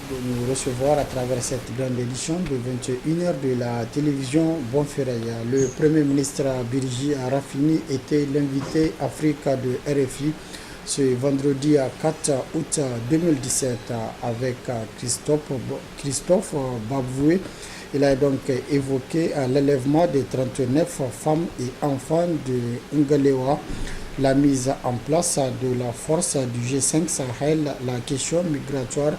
de nous recevoir à travers cette grande édition de 21 heures de la télévision Bonferré. Le Premier ministre Birji Rafini était l'invité Afrique de RFI ce vendredi 4 août 2017 avec Christophe Baboué. Il a donc évoqué l'enlèvement des 39 femmes et enfants de Ngalewa, la mise en place de la force du G5 Sahel, la question migratoire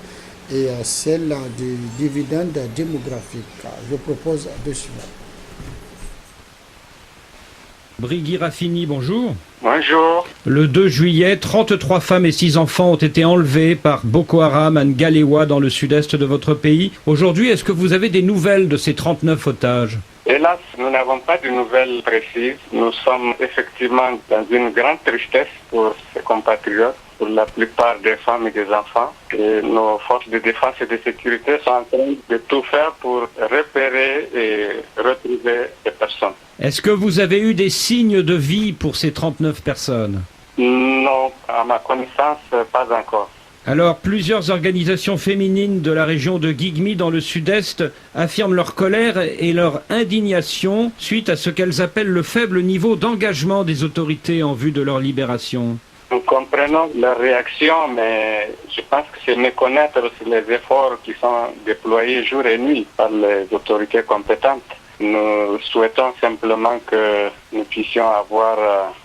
et celle du dividende démographique. Je propose de suivre. Brigui Rafini, bonjour. Bonjour. Le 2 juillet, 33 femmes et 6 enfants ont été enlevés par Boko Haram à Ngalewa dans le sud-est de votre pays. Aujourd'hui, est-ce que vous avez des nouvelles de ces 39 otages ? Hélas, nous n'avons pas de nouvelles précises. Nous sommes effectivement dans une grande tristesse pour ces compatriotes, pour la plupart des femmes et des enfants. Et nos forces de défense et de sécurité sont en train de tout faire pour repérer et retrouver ces personnes. Est-ce que vous avez eu des signes de vie pour ces 39 personnes ? Non, à ma connaissance, pas encore. Alors, plusieurs organisations féminines de la région de Guigmi dans le sud-est affirment leur colère et leur indignation suite à ce qu'elles appellent le faible niveau d'engagement des autorités en vue de leur libération. Nous comprenons leur réaction, mais je pense que c'est méconnaître aussi les efforts qui sont déployés jour et nuit par les autorités compétentes. Nous souhaitons simplement que nous puissions avoir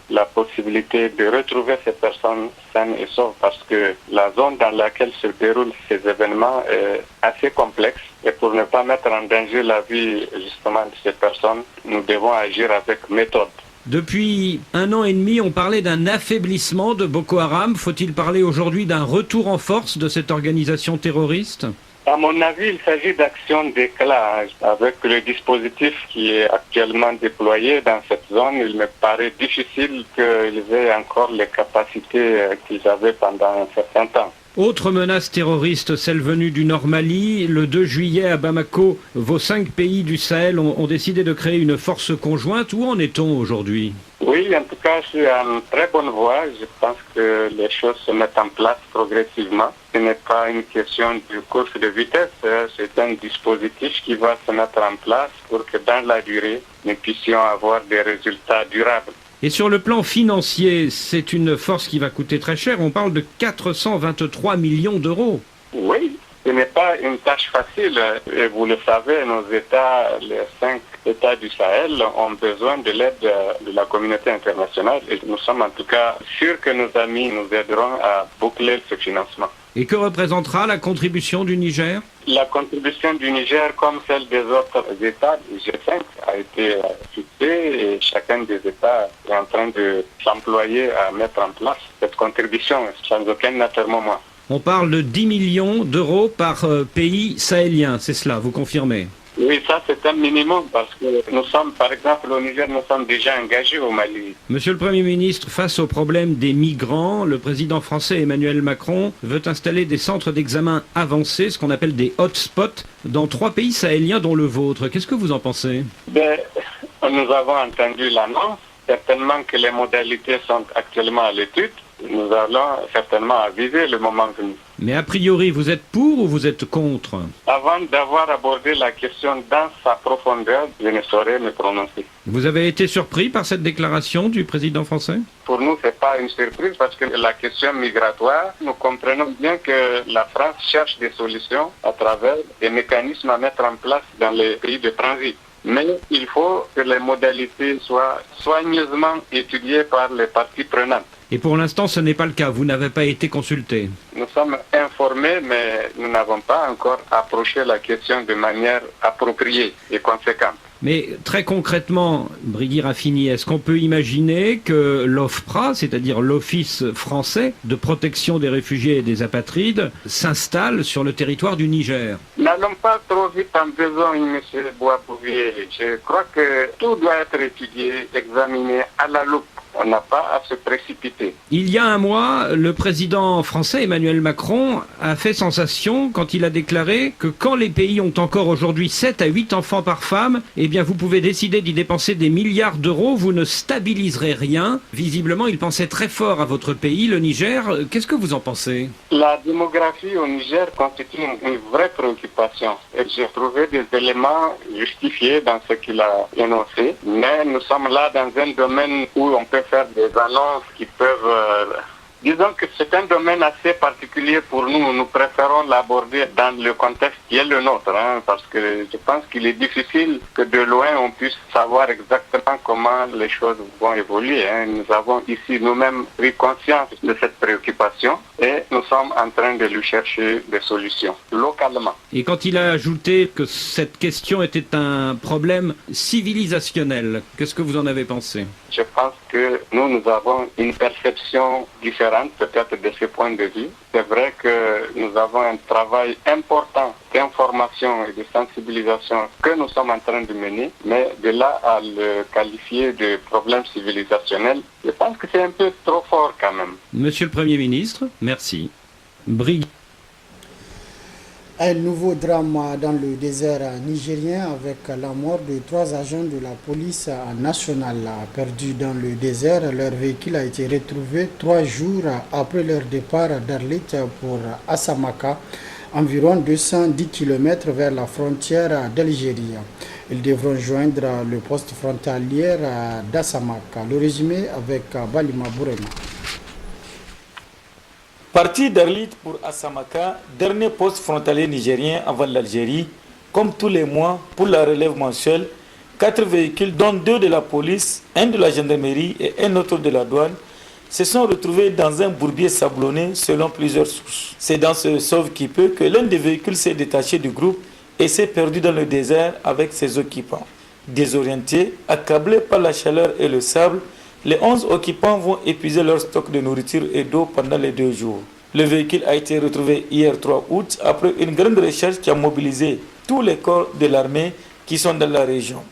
la possibilité de retrouver ces personnes saines et sauves parce que la zone dans laquelle se déroulent ces événements est assez complexe et pour ne pas mettre en danger la vie justement de ces personnes, nous devons agir avec méthode. Depuis 1 an et demi, on parlait d'un affaiblissement de Boko Haram. Faut-il parler aujourd'hui d'un retour en force de cette organisation terroriste ? À mon avis, il s'agit d'actions d'éclat. Avec le dispositif qui est actuellement déployé dans cette zone, il me paraît difficile qu'ils aient encore les capacités qu'ils avaient pendant un certain temps. Autre menace terroriste, celle venue du Nord Mali. Le 2 juillet à Bamako, vos 5 pays du Sahel ont décidé de créer une force conjointe. Où en est-on aujourd'hui ? Oui, en tout cas, je suis en très bonne voie. Je pense que les choses se mettent en place progressivement. Ce n'est pas une question de course de vitesse, c'est un dispositif qui va se mettre en place pour que dans la durée, nous puissions avoir des résultats durables. Et sur le plan financier, c'est une force qui va coûter très cher. On parle de 423 millions d'euros. Oui, ce n'est pas une tâche facile. Et vous le savez, nos États, les 5 États du Sahel, ont besoin de l'aide de la communauté internationale. Et nous sommes en tout cas sûrs que nos amis nous aideront à boucler ce financement. Et que représentera la contribution du Niger ? La contribution du Niger, comme celle des autres États du G5, a été fixée et chacun des États est en train de s'employer à mettre en place cette contribution sans aucun atermoiement. On parle de 10 millions d'euros par pays sahélien, c'est cela, vous confirmez ? Oui, ça c'est un minimum parce que nous sommes, par exemple, au Niger, nous sommes déjà engagés au Mali. Monsieur le Premier ministre, face au problème des migrants, le président français Emmanuel Macron veut installer des centres d'examen avancés, ce qu'on appelle des hotspots, dans 3 pays sahéliens dont le vôtre. Qu'est-ce que vous en pensez ? Nous avons entendu l'annonce. Certainement que les modalités sont actuellement à l'étude. Nous allons certainement aviser le moment venu. Mais a priori, vous êtes pour ou vous êtes contre ? Avant d'avoir abordé la question dans sa profondeur, je ne saurais me prononcer. Vous avez été surpris par cette déclaration du président français ? Pour nous, ce n'est pas une surprise parce que la question migratoire, nous comprenons bien que la France cherche des solutions à travers des mécanismes à mettre en place dans les pays de transit. Mais il faut que les modalités soient soigneusement étudiées par les parties prenantes. Et pour l'instant, ce n'est pas le cas. Vous n'avez pas été consulté. Nous sommes informés, mais nous n'avons pas encore approché la question de manière appropriée et conséquente. Mais très concrètement, Brigui Rafini, est-ce qu'on peut imaginer que l'OFPRA, c'est-à-dire l'Office français de protection des réfugiés et des apatrides, s'installe sur le territoire du Niger ? N'allons pas trop vite en besogne, M. Boisbouvier. Je crois que tout doit être étudié, examiné à la loupe. on n'a pas à se précipiter. Il y a un mois, le président français Emmanuel Macron a fait sensation quand il a déclaré que quand les pays ont encore aujourd'hui 7 à 8 enfants par femme, eh bien vous pouvez décider d'y dépenser des milliards d'euros, vous ne stabiliserez rien. Visiblement, il pensait très fort à votre pays, le Niger. Qu'est-ce que vous en pensez? La démographie au Niger constitue une vraie préoccupation. Et j'ai trouvé des éléments justifiés dans ce qu'il a énoncé. Mais nous sommes là dans un domaine où on peut faire des annonces qui peuvent... Disons que c'est un domaine assez particulier pour nous. Nous préférons l'aborder dans le contexte qui est le nôtre, parce que je pense qu'il est difficile que de loin on puisse savoir exactement comment les choses vont évoluer. Nous avons ici nous-mêmes pris conscience de cette préoccupation et nous sommes en train de lui chercher des solutions localement. Et quand il a ajouté que cette question était un problème civilisationnel, qu'est-ce que vous en avez pensé? Je pense que nous avons une perception différente peut-être de ce point de vue. C'est vrai que nous avons un travail important d'information et de sensibilisation que nous sommes en train de mener, mais de là à le qualifier de problème civilisationnel, je pense que c'est un peu trop fort quand même. Monsieur le Premier ministre, merci. Un nouveau drame dans le désert nigérien avec la mort de 3 agents de la police nationale perdus dans le désert. Leur véhicule a été retrouvé 3 jours après leur départ d'Arlit pour Assamaka, environ 210 km vers la frontière d'Algérie. Ils devront joindre le poste frontalier d'Assamaka. Le résumé avec Balima Bourema. Parti d'Arlit pour Assamaka, dernier poste frontalier nigérien avant l'Algérie, comme tous les mois pour la relève mensuelle, 4 véhicules, dont 2 de la police, 1 de la gendarmerie et 1 autre de la douane, se sont retrouvés dans un bourbier sablonné selon plusieurs sources. C'est dans ce sauve-qui-peut que l'un des véhicules s'est détaché du groupe et s'est perdu dans le désert avec ses occupants. Désorientés, accablés par la chaleur et le sable, les 11 occupants vont épuiser leur stock de nourriture et d'eau pendant les 2 jours. Le véhicule a été retrouvé hier 3 août après une grande recherche qui a mobilisé tous les corps de l'armée qui sont dans la région.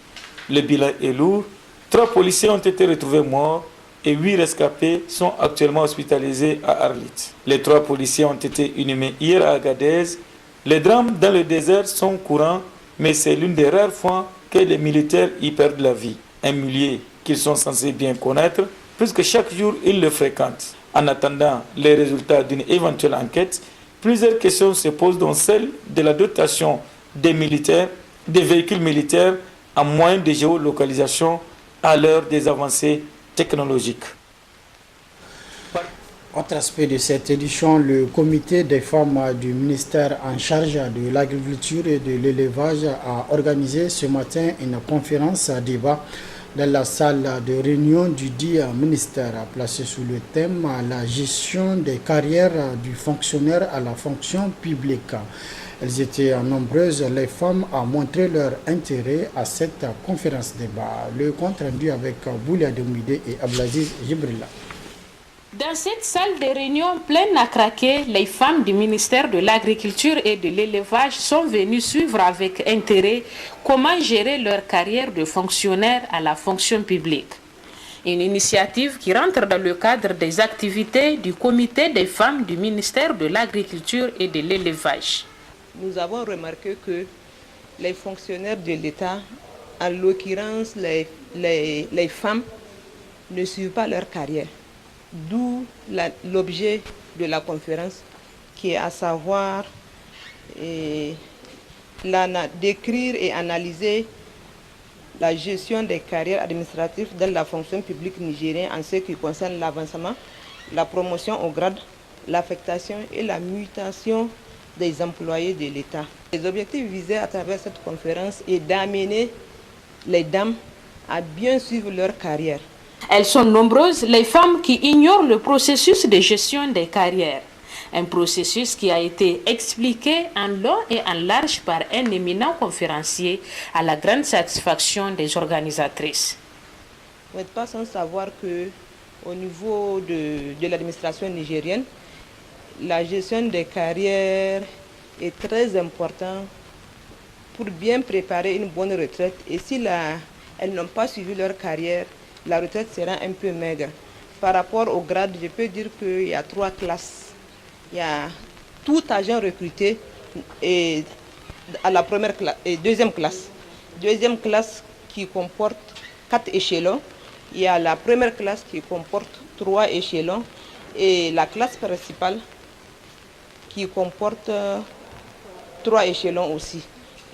Le bilan est lourd. 3 policiers ont été retrouvés morts et 8 rescapés sont actuellement hospitalisés à Arlit. Les 3 policiers ont été inhumés hier à Agadez. Les drames dans le désert sont courants, mais c'est l'une des rares fois que les militaires y perdent la vie. Un milieu qu'ils sont censés bien connaître, puisque chaque jour ils le fréquentent. En attendant les résultats d'une éventuelle enquête, plusieurs questions se posent, dont celle de la dotation des militaires, des véhicules militaires en moyens de géolocalisation à l'heure des avancées technologiques. Autre aspect de cette édition, le comité des femmes du ministère en charge de l'agriculture et de l'élevage a organisé ce matin une conférence à débat dans la salle de réunion du dit ministère, placée sous le thème « La gestion des carrières du fonctionnaire à la fonction publique ». Elles étaient nombreuses, les femmes, à montrer leur intérêt à cette conférence débat. Le compte rendu avec Boulia Demouide et Ablaziz Jibrilla. Dans cette salle de réunion pleine à craquer, les femmes du ministère de l'Agriculture et de l'Élevage sont venues suivre avec intérêt comment gérer leur carrière de fonctionnaire à la fonction publique. Une initiative qui rentre dans le cadre des activités du comité des femmes du ministère de l'Agriculture et de l'Élevage. Nous avons remarqué que les fonctionnaires de l'État, en l'occurrence les femmes, ne suivent pas leur carrière. D'où l'objet de la conférence, qui est à savoir décrire et analyser la gestion des carrières administratives dans la fonction publique nigérienne en ce qui concerne l'avancement, la promotion au grade, l'affectation et la mutation des employés de l'État. Les objectifs visés à travers cette conférence est d'amener les dames à bien suivre leur carrière. Elles sont nombreuses, les femmes qui ignorent le processus de gestion des carrières. Un processus qui a été expliqué en long et en large par un éminent conférencier à la grande satisfaction des organisatrices. Vous n'êtes pas sans savoir qu'au niveau de l'administration nigérienne, la gestion des carrières est très importante pour bien préparer une bonne retraite. Et si elles n'ont pas suivi leur carrière, la retraite sera un peu maigre. Par rapport au grade, je peux dire qu'il y a 3 classes. Il y a tout agent recruté et à la première classe et deuxième classe. Deuxième classe qui comporte 4 échelons. Il y a la première classe qui comporte 3 échelons et la classe principale qui comporte 3 échelons aussi.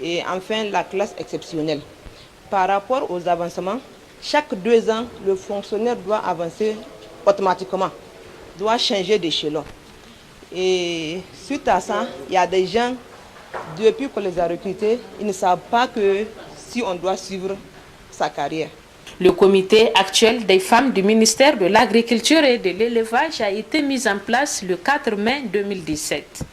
Et enfin la classe exceptionnelle. Par rapport aux avancements, chaque 2 ans, le fonctionnaire doit avancer automatiquement, doit changer d'échelon. Et suite à ça, il y a des gens, depuis qu'on les a recrutés, ils ne savent pas que si on doit suivre sa carrière. Le comité actuel des femmes du ministère de l'Agriculture et de l'Élevage a été mis en place le 4 mai 2017.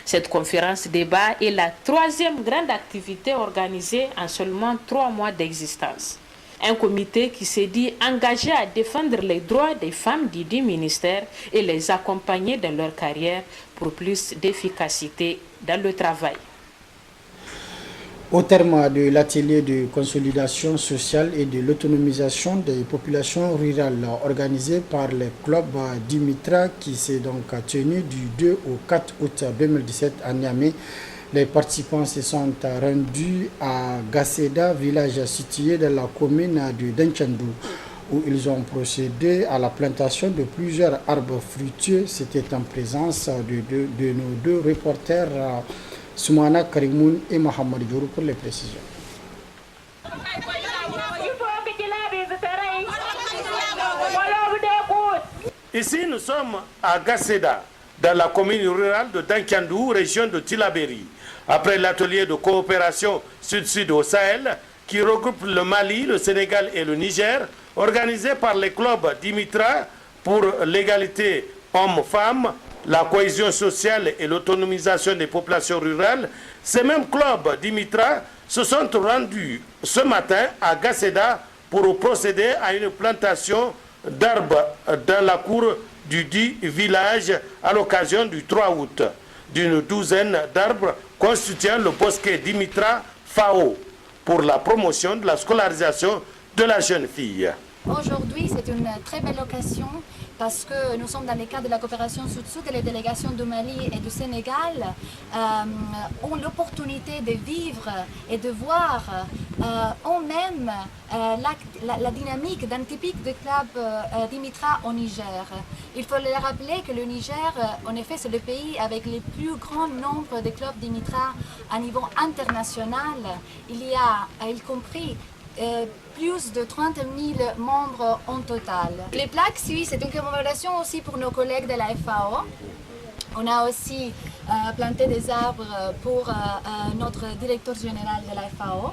Cette conférence débat est la 3e grande activité organisée en seulement 3 mois d'existence. Un comité qui s'est dit engagé à défendre les droits des femmes du ministère et les accompagner dans leur carrière pour plus d'efficacité dans le travail. Au terme de l'atelier de consolidation sociale et de l'autonomisation des populations rurales organisé par le club Dimitra qui s'est donc tenu du 2 au 4 août 2017 à Niamey, les participants se sont rendus à Gasseda, village situé dans la commune de Danchandou, où ils ont procédé à la plantation de plusieurs arbres fruitiers. C'était en présence de nos 2 reporters, Soumana Karimoun et Mohamed Djourou pour les précisions. Ici, nous sommes à Gasseda, dans la commune rurale de Danchandou, région de Tillabéri. Après l'atelier de coopération Sud-Sud au Sahel, qui regroupe le Mali, le Sénégal et le Niger, organisé par les clubs Dimitra pour l'égalité hommes-femmes, la cohésion sociale et l'autonomisation des populations rurales, ces mêmes clubs Dimitra se sont rendus ce matin à Gasseda pour procéder à une plantation d'arbres dans la cour du dit village à l'occasion du 3 août, d'une douzaine d'arbres constituant le bosquet Dimitra FAO pour la promotion de la scolarisation de la jeune fille. Aujourd'hui, c'est une très belle occasion parce que nous sommes dans le cadre de la coopération Sud-Sud et les délégations du Mali et du Sénégal ont l'opportunité de vivre et de voir eux-mêmes la dynamique d'un typique de club Dimitra au Niger. Il faut le rappeler que le Niger, en effet, c'est le pays avec le plus grand nombre de clubs Dimitra à niveau international. Il y a, y compris, plus de 30 000 membres en total. Les plaques suisses, c'est une commémoration aussi pour nos collègues de la FAO. On a aussi planté des arbres pour notre directeur général de la FAO,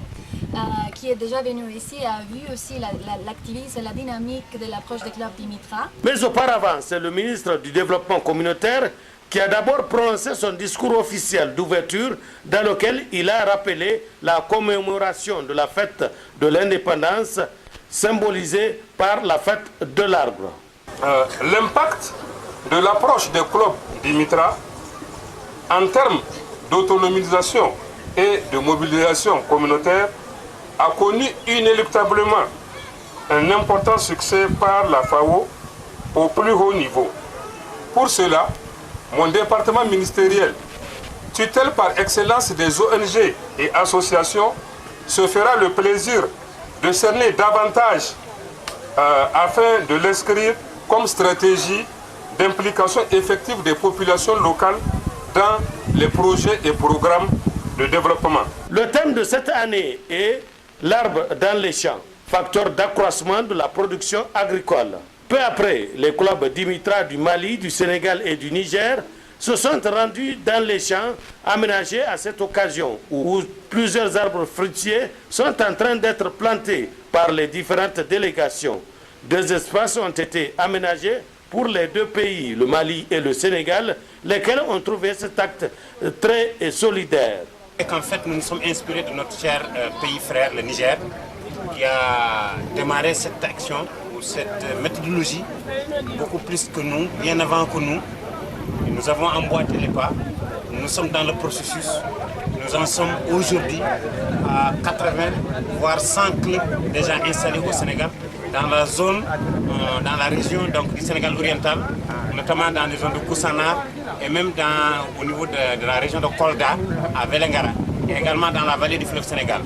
qui est déjà venu ici et a vu aussi l'activisme et la dynamique de l'approche des clubs Dimitra. Mais auparavant, c'est le ministre du Développement communautaire qui a d'abord prononcé son discours officiel d'ouverture dans lequel il a rappelé la commémoration de la fête de l'indépendance symbolisée par la fête de l'arbre. L'impact de l'approche des clubs Dimitra en termes d'autonomisation et de mobilisation communautaire a connu inéluctablement un important succès par la FAO au plus haut niveau. Pour cela, mon département ministériel, tutelle par excellence des ONG et associations, se fera le plaisir de cerner davantage afin de l'inscrire comme stratégie d'implication effective des populations locales dans les projets et programmes de développement. Le thème de cette année est l'arbre dans les champs, facteur d'accroissement de la production agricole. Peu après, les clubs Dimitra du Mali, du Sénégal et du Niger se sont rendus dans les champs aménagés à cette occasion, où plusieurs arbres fruitiers sont en train d'être plantés par les différentes délégations. 2 espaces ont été aménagés pour les 2 pays, le Mali et le Sénégal, lesquels ont trouvé cet acte très solidaire. Et qu'en fait, nous nous sommes inspirés de notre cher pays frère, le Niger, qui a démarré cette action, cette méthodologie, beaucoup plus que nous, bien avant que nous. Nous avons emboîté les pas, nous sommes dans le processus. Nous en sommes aujourd'hui à 80, voire 100 clubs déjà installés au Sénégal. dans la zone, dans la région donc, du Sénégal oriental, notamment dans les zones de Koussanar et même au niveau de la région de Kolda, à Vélingara, et également dans la vallée du fleuve Sénégal,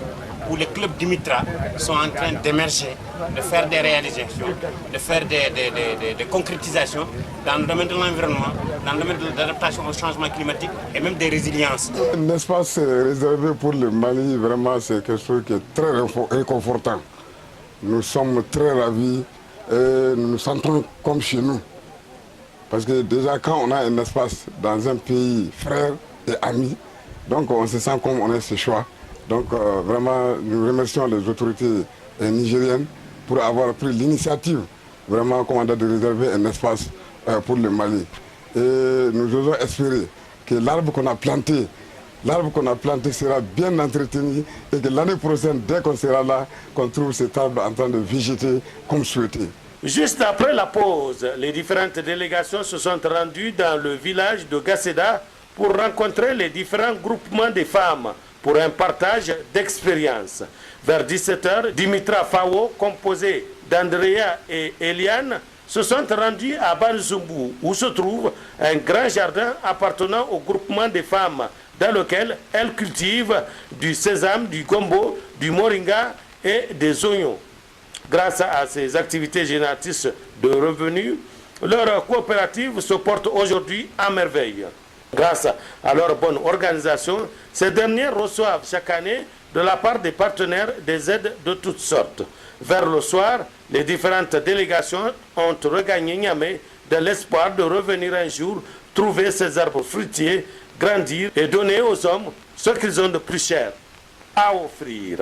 où les clubs Dimitra sont en train d'émerger, de faire des réalisations, de faire des concrétisations dans le domaine de l'environnement, dans le domaine de l'adaptation au changement climatique et même des résiliences. Un espace réservé pour le Mali, vraiment, c'est quelque chose qui est très réconfortant. Nous sommes très ravis et nous nous sentons comme chez nous. Parce que déjà, quand on a un espace dans un pays frère et ami, donc on se sent comme on est chez soi. Donc vraiment, nous remercions les autorités nigériennes pour avoir pris l'initiative, vraiment, de réserver un espace pour le Mali. Et nous osons espérer que l'arbre qu'on a planté sera bien entretenu et que l'année prochaine, dès qu'on sera là, qu'on trouve cet arbre en train de végéter comme souhaité. Juste après la pause, les différentes délégations se sont rendues dans le village de Gasseda pour rencontrer les différents groupements de femmes pour un partage d'expérience. Vers 17h, Dimitra Fawo, composé d'Andrea et Eliane, se sont rendus à Banzumbu, où se trouve un grand jardin appartenant au groupement des femmes, dans lequel elles cultivent du sésame, du gombo, du moringa et des oignons. Grâce à ces activités génératrices de revenus, leur coopérative se porte aujourd'hui à merveille. Grâce à leur bonne organisation, ces dernières reçoivent chaque année de la part des partenaires des aides de toutes sortes. Vers le soir, les différentes délégations ont regagné Niamey de l'espoir de revenir un jour trouver ces arbres fruitiers, grandir et donner aux hommes ce qu'ils ont de plus cher à offrir.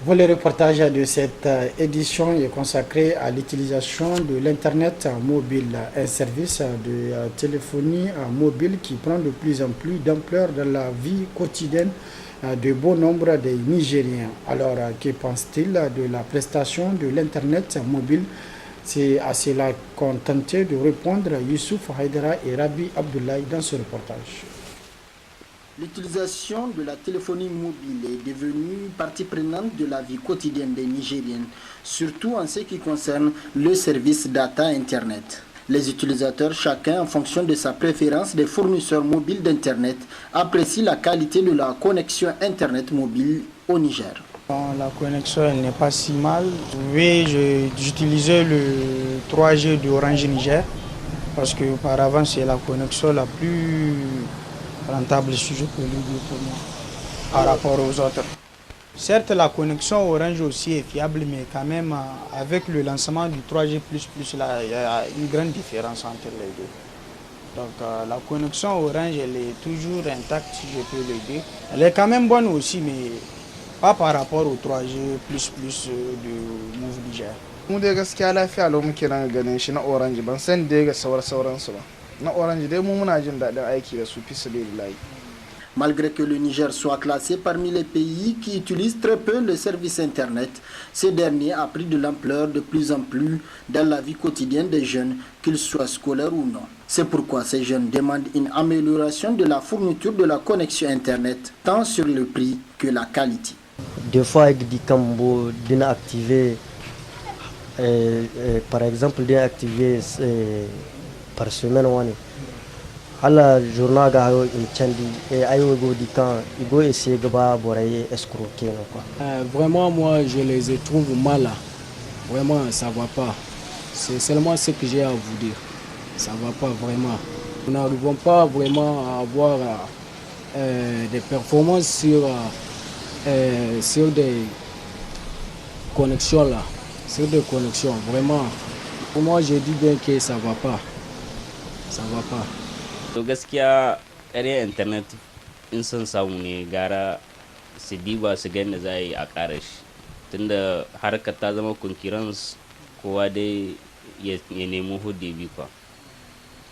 Le reportage de cette édition est consacré à l'utilisation de l'Internet mobile, un service de téléphonie mobile qui prend de plus en plus d'ampleur dans la vie quotidienne de bon nombre des Nigériens. Alors, que pense-t-il de la prestation de l'Internet mobile? C'est à cela qu'ont tenté de répondre Youssouf Haïdara et Rabi Abdoulaye dans ce reportage. L'utilisation de la téléphonie mobile est devenue partie prenante de la vie quotidienne des Nigériens, surtout en ce qui concerne le service data Internet. Les utilisateurs, chacun en fonction de sa préférence des fournisseurs mobiles d'Internet, apprécient la qualité de la connexion Internet mobile au Niger. La connexion n'est pas si mal. Oui, j'utilisais le 3G d'Orange Niger parce que auparavant c'est la connexion la plus rentable, si je peux le dire pour moi, par rapport aux autres. Certes, la connexion Orange aussi est fiable, mais quand même, avec le lancement du 3G++, là, il y a une grande différence entre les deux. Donc, la connexion Orange, elle est toujours intacte, si je peux le dire. Elle est quand même bonne aussi, mais pas par rapport au 3G++ du Move Niger. Mu dai gaskiya lafiya lau muke nan ganin shi na Orange, ban san dai ga sauransu ba. Na Orange dai mu muna jin daɗin aiki da su fi sabilillahi. Malgré que le Niger soit classé parmi les pays qui utilisent très peu le service Internet, ce dernier a pris de l'ampleur de plus en plus dans la vie quotidienne des jeunes, qu'ils soient scolaires ou non. C'est pourquoi ces jeunes demandent une amélioration de la fourniture de la connexion Internet, tant sur le prix que la qualité. Des fois, avec des combos d'inactiver, par exemple, d'inactiver par semaine. Hala journal ga hayo in candi et ayo go di kan igo essayer gaba boraye escroquer quoi. Vraiment moi je les trouve mal. Vraiment ça va pas. C'est seulement ce que j'ai à vous dire. Ça va pas vraiment. Nous n'arrivons pas vraiment à avoir des performances sur des connexions là. Sur des connexions vraiment. Pour moi je dis bien que ça va pas. Ça va pas. To gaskiya ƙarya internet in son samu ne gara su diba su gani za a yi a ƙara shi tunda harkar ta zama concurrence kowa dai ya nemi hudu bi kwa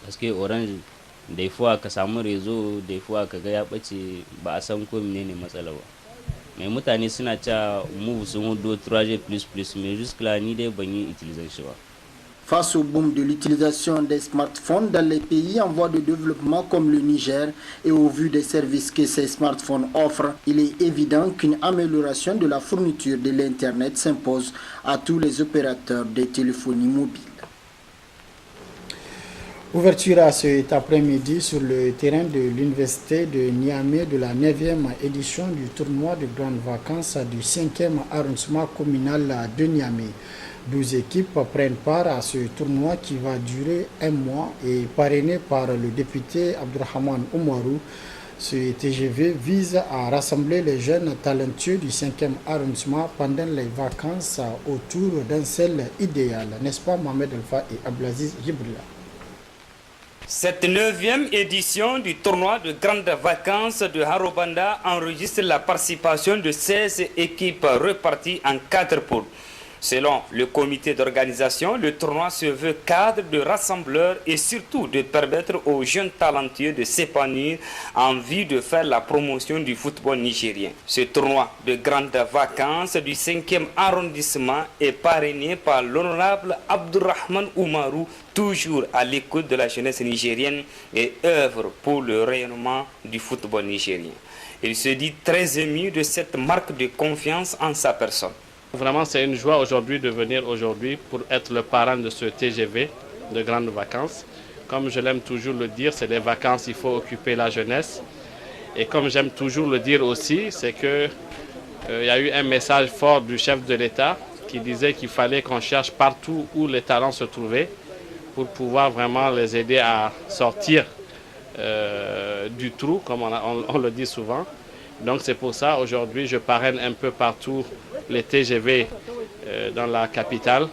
gaske orange da fuwa ka samu rezo da fuwa ka ga ya ɓace ba a san ko menene matsala ba mai mutane suna cewa move sun hudu 3G++, mais jusque là ni dai ban yi utilizan shi ba. Face au boom de l'utilisation des smartphones dans les pays en voie de développement comme le Niger et au vu des services que ces smartphones offrent, il est évident qu'une amélioration de la fourniture de l'Internet s'impose à tous les opérateurs de téléphonie mobile. Ouverture à cet après-midi sur le terrain de l'Université de Niamey de la 9e édition du tournoi de grandes vacances du 5e arrondissement communal de Niamey. 12 équipes prennent part à ce tournoi qui va durer un mois et parrainé par le député Abdurrahman Oumarou. Ce TGV vise à rassembler les jeunes talentueux du 5e arrondissement pendant les vacances autour d'un seul idéal. N'est-ce pas Mohamed Alpha et Abdelaziz Jibrila? Cette 9e édition du tournoi de grandes vacances de Harobanda enregistre la participation de 16 équipes reparties en 4 poules. Selon le comité d'organisation, le tournoi se veut cadre de rassembleur et surtout de permettre aux jeunes talentueux de s'épanouir en vue de faire la promotion du football nigérien. Ce tournoi de grandes vacances du 5e arrondissement est parrainé par l'honorable Abdurrahman Oumarou, toujours à l'écoute de la jeunesse nigérienne et œuvre pour le rayonnement du football nigérien. Il se dit très ému de cette marque de confiance en sa personne. Vraiment, c'est une joie aujourd'hui de venir aujourd'hui pour être le parrain de ce TGV de grandes vacances. Comme je l'aime toujours le dire, c'est les vacances, il faut occuper la jeunesse. Et comme j'aime toujours le dire aussi, c'est qu'il y a eu un message fort du chef de l'État qui disait qu'il fallait qu'on cherche partout où les talents se trouvaient pour pouvoir vraiment les aider à sortir du trou, comme on le dit souvent. Donc c'est pour ça, aujourd'hui, je parraine un peu partout les TGV dans la capitale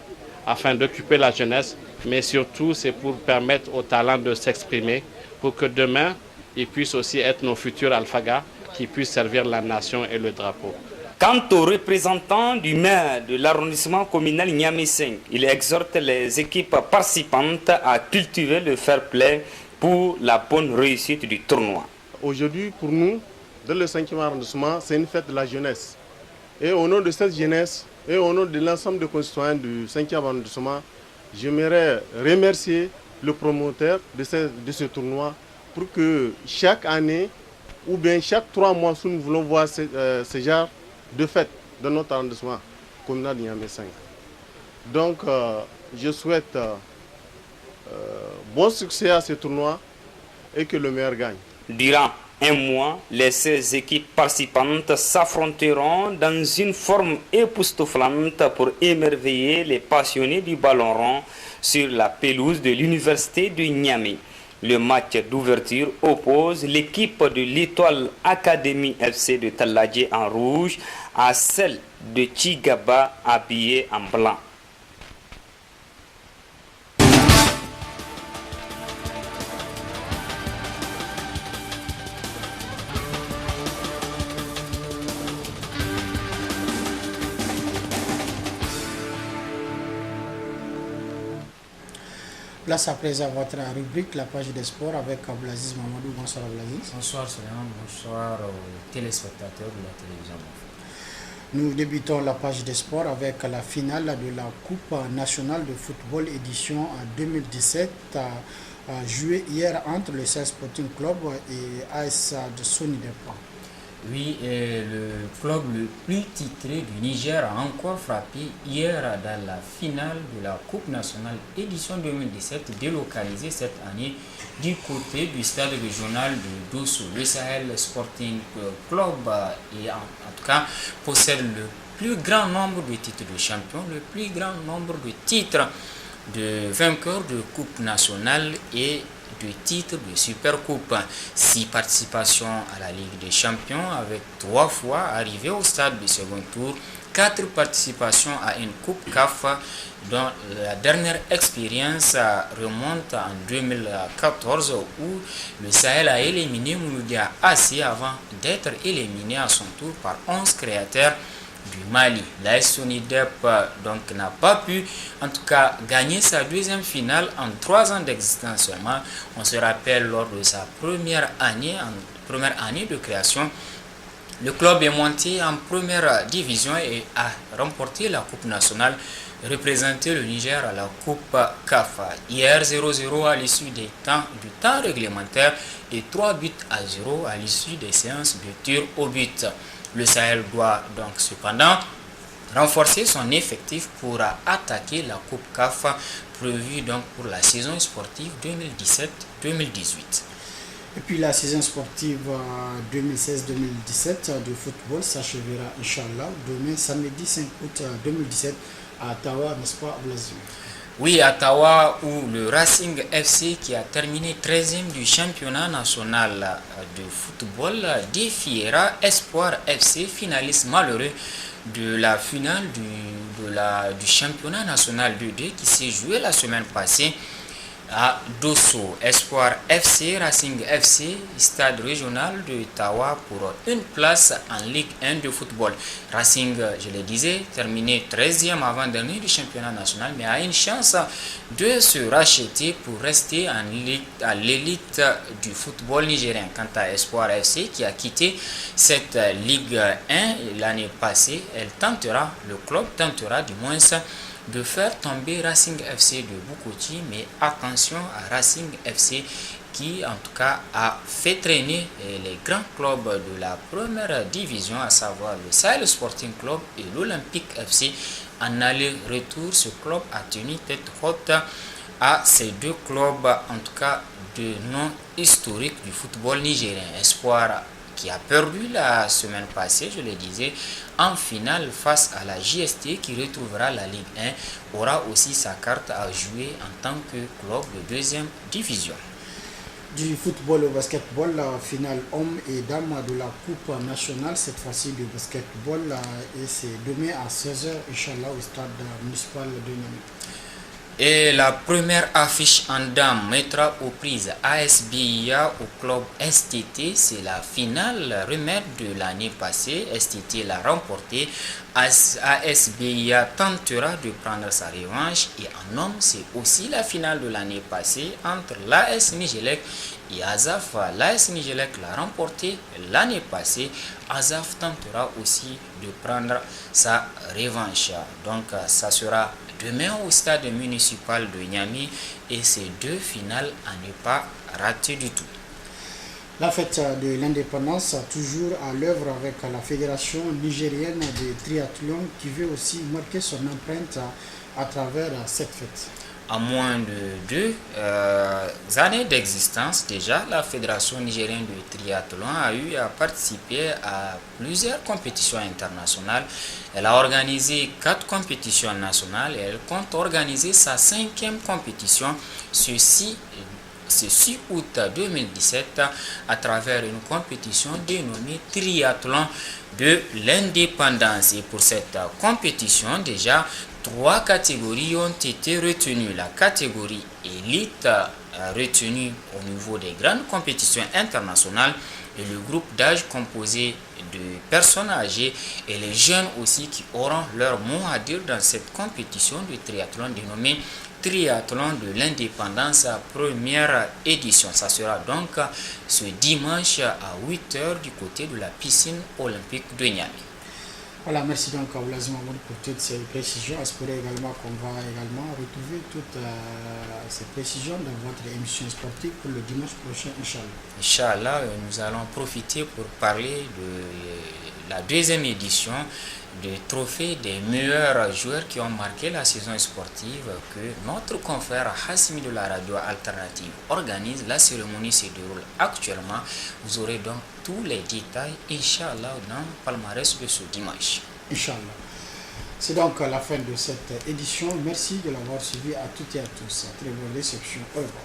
afin d'occuper la jeunesse, mais surtout c'est pour permettre aux talents de s'exprimer, pour que demain, ils puissent aussi être nos futurs alphagas qui puissent servir la nation et le drapeau. Quant aux représentants du maire de l'arrondissement communal Niamey 5, il exhorte les équipes participantes à cultiver le fair play pour la bonne réussite du tournoi. Aujourd'hui, pour nous, dans le 5e arrondissement, c'est une fête de la jeunesse. Et au nom de cette jeunesse et au nom de l'ensemble des concitoyens du 5e arrondissement, j'aimerais remercier le promoteur de ce tournoi pour que chaque année ou bien chaque 3 mois, si nous voulons voir ce genre de fête dans notre arrondissement communal de Niamey 5. Donc, je souhaite bon succès à ce tournoi et que le meilleur gagne. Durant un mois, les 16 équipes participantes s'affronteront dans une forme époustouflante pour émerveiller les passionnés du ballon rond sur la pelouse de l'université de Niamey. Le match d'ouverture oppose l'équipe de l'Étoile Academy FC de Taladje en rouge à celle de Chigaba habillée en blanc. Place à présent votre rubrique, la page des sports avec Abdelaziz Mamadou. Bonsoir Abdelaziz. Bonsoir Suleiman, bonsoir aux téléspectateurs de la télévision. Nous débutons la page des sports avec la finale de la Coupe nationale de football édition 2017 jouée hier entre le SAS Sporting Club et AS de Sonidep. Oui, le club le plus titré du Niger a encore frappé hier dans la finale de la Coupe nationale édition 2017 délocalisée cette année du côté du stade régional de Dosso. Le Sahel Sporting Club et en tout cas possède le plus grand nombre de titres de champion, le plus grand nombre de titres de vainqueurs de Coupe nationale et de titres de Supercoupe, 6 participations à la Ligue des Champions avec 3 fois arrivé au stade du second tour, 4 participations à une Coupe CAF dont la dernière expérience remonte en 2014 où le Sahel a éliminé Mouloudia AC avant d'être éliminé à son tour par 11 créateurs du Mali. La Sonidep donc n'a pas pu en tout cas gagner sa deuxième finale en 3 ans d'existence seulement. On se rappelle lors de sa première année de création, Le club est monté en première division et a remporté la Coupe nationale, représenté le Niger à la Coupe CAF. Hier 0-0 à l'issue du temps réglementaire et 3-0 à l'issue des séances de tir au but. Le Sahel doit donc cependant renforcer son effectif pour attaquer la Coupe CAF prévue donc pour la saison sportive 2017-2018. Et puis la saison sportive 2016-2017 de football s'achèvera, Inch'Allah, demain samedi 5 août 2017 à Ottawa, n'est-ce pas, Blaise? Oui, à Ottawa, où le Racing FC, qui a terminé 13e du championnat national de football, défiera Espoir FC, finaliste malheureux de la finale du championnat national 2D qui s'est joué la semaine passée à Dosso. Espoir FC, Racing FC, stade régional de Ottawa pour une place en Ligue 1 de football. Racing, je le disais, terminé 13e avant-dernier du championnat national, mais a une chance de se racheter pour rester à l'élite du football nigérien. Quant à Espoir FC, qui a quitté cette Ligue 1 l'année passée, le club tentera du moins de faire tomber Racing FC de Bukoti, mais attention à Racing FC qui en tout cas a fait traîner les grands clubs de la première division, à savoir le Sahel Sporting Club et l'Olympique FC. En aller-retour, ce club a tenu tête haute à ces deux clubs, en tout cas de nom historique du football nigérien. Espoir qui a perdu la semaine passée, je le disais, en finale face à la JST qui retrouvera la Ligue 1, aura aussi sa carte à jouer en tant que club de deuxième division. Du football au basketball, la finale hommes et dames de la Coupe nationale, cette fois-ci du basketball, et c'est demain à 16h, Inch'Allah, au stade municipal de Niamey. Et la première affiche en dames mettra aux prises ASBIA au club STT. C'est la finale remède de l'année passée. STT l'a remporté. ASBIA tentera de prendre sa revanche. Et en homme, c'est aussi la finale de l'année passée entre l'AS Nigelec et Azaf. L'AS Nigelec l'a remporté l'année passée. Azaf tentera aussi de prendre sa revanche. Donc ça sera demain au stade municipal de Niamey et ces deux finales à ne pas rater du tout. La fête de l'indépendance toujours à l'œuvre avec la Fédération nigérienne de triathlon qui veut aussi marquer son empreinte à travers cette fête. À moins de 2 années d'existence déjà, la Fédération nigérienne de triathlon a eu à participer à plusieurs compétitions internationales. Elle a organisé 4 compétitions nationales et elle compte organiser sa 5e compétition ce 6 août 2017 à travers une compétition dénommée Triathlon de l'indépendance. Et pour cette compétition, déjà, 3 catégories ont été retenues. La catégorie élite retenue au niveau des grandes compétitions internationales et le groupe d'âge composé de personnes âgées et les jeunes aussi qui auront leur mot à dire dans cette compétition de triathlon dénommée Triathlon de l'indépendance première édition. Ça sera donc ce dimanche à 8h du côté de la piscine olympique de Niamey. Voilà, merci donc à Blaise Mamoud pour toutes ces précisions. Espérons également qu'on va également retrouver toutes ces précisions dans votre émission sportive pour le dimanche prochain, Inch'Allah. Inch'Allah, nous allons profiter pour parler de la 2e édition du trophée des meilleurs joueurs qui ont marqué la saison sportive que notre confrère Hassimi de la radio alternative organise. La cérémonie se déroule actuellement. Vous aurez donc tous les détails, Inch'Allah, dans le palmarès de ce dimanche. Inch'Allah. C'est donc la fin de cette édition. Merci de l'avoir suivi à toutes et à tous. Très bonne réception. Au revoir.